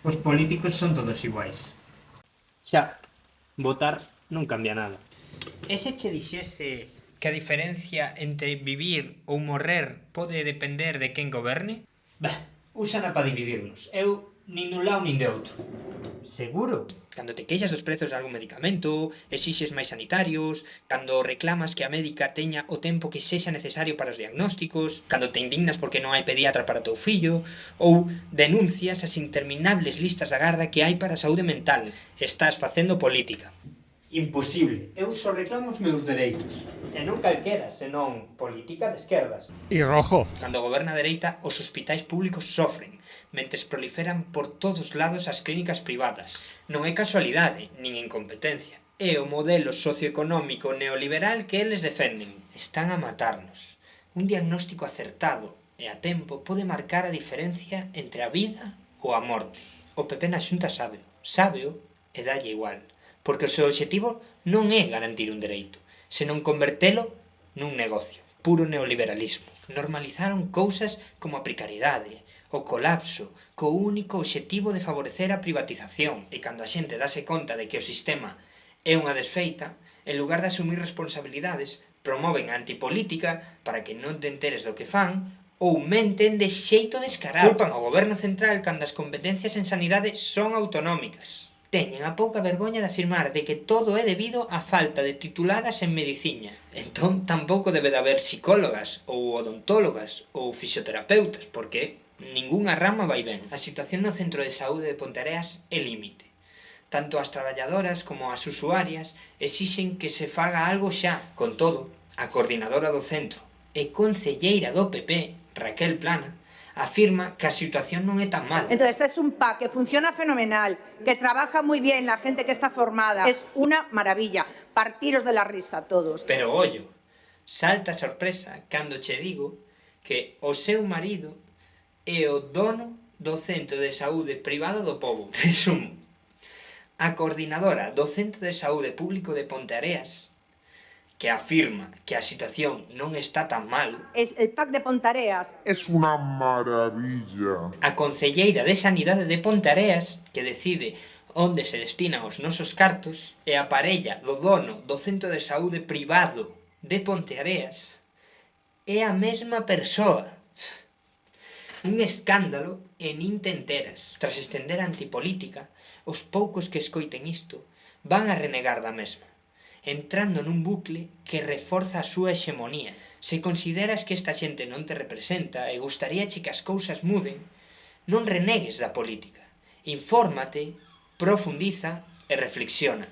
Os políticos son todos iguais. Xa, votar non cambia nada. E se che dixese que a diferencia entre vivir ou morrer pode depender de quen goberne? Bah, úsana para dividirnos. Eu nin nun lado nin de outro. Seguro? Cando te queixas dos prezos de algún medicamento, exixes máis sanitarios, cando reclamas que a médica teña o tempo que sexa necesario para os diagnósticos, cando te indignas porque non hai pediatra para o teu fillo, ou denuncias as interminables listas de agarda que hai para a saúde mental. Estás facendo política. Imposible. Eu só reclamo os meus dereitos. E non calquera, senón política de esquerdas. Y rojo. Cando goberna a dereita, os hospitais públicos sofren, mentres proliferan por todos lados as clínicas privadas. Non é casualidade, nin incompetencia. É o modelo socioeconómico neoliberal que eles defenden. Están a matarnos. Un diagnóstico acertado e a tempo pode marcar a diferencia entre a vida ou a morte. O PP na Xunta sábeo e dalle igual. Porque o seu obxectivo non é garantir un dereito, senón convertelo nun negocio. Puro neoliberalismo. Normalizaron cousas como a precariedade, o colapso, co único obxectivo de favorecer a privatización. E cando a xente dase conta de que o sistema é unha desfeita, en lugar de asumir responsabilidades, promoven a antipolítica para que non te enteres do que fan ou menten de xeito descarado. Culpan ao goberno central cando as competencias en sanidade son autonómicas. Teñen a pouca vergoña de afirmar de que todo é debido á falta de tituladas en mediciña. Entón, tampouco debe de haber psicólogas ou odontólogas ou fisioterapeutas, porque ningunha rama vai ben. A situación no centro de saúde de Ponteareas é límite. Tanto as traballadoras como as usuarias exixen que se faga algo xa. Con todo, a coordinadora do centro e concelleira do PP, Raquel Plana, afirma que a situación non é tan mal. Entonces es un PAC que funciona fenomenal, que trabaja muy bien la gente que está formada. Es una maravilla. Partiros de la risa todos. Pero ollo, salta a sorpresa cando che digo que o seu marido é o dono do centro de saúde privado do pobo. Resumo, a coordinadora do centro de saúde público de Ponteareas, que afirma que a situación non está tan mal, Es el PAC de Pontareas. Es una maravilla. a concelleira de Sanidade de Ponteareas, que decide onde se destinan os nosos cartos, e a parella do dono do centro de saúde privado de Ponteareas, é a mesma persoa. Un escándalo e nin te enteras. Tras estender a antipolítica, os poucos que escoiten isto van a renegar da mesma, entrando nun bucle que reforza a súa hexemonía. Se consideras que esta xente non te representa e gustaríache que as cousas muden, non renegues da política. Infórmate, profundiza e reflexiona.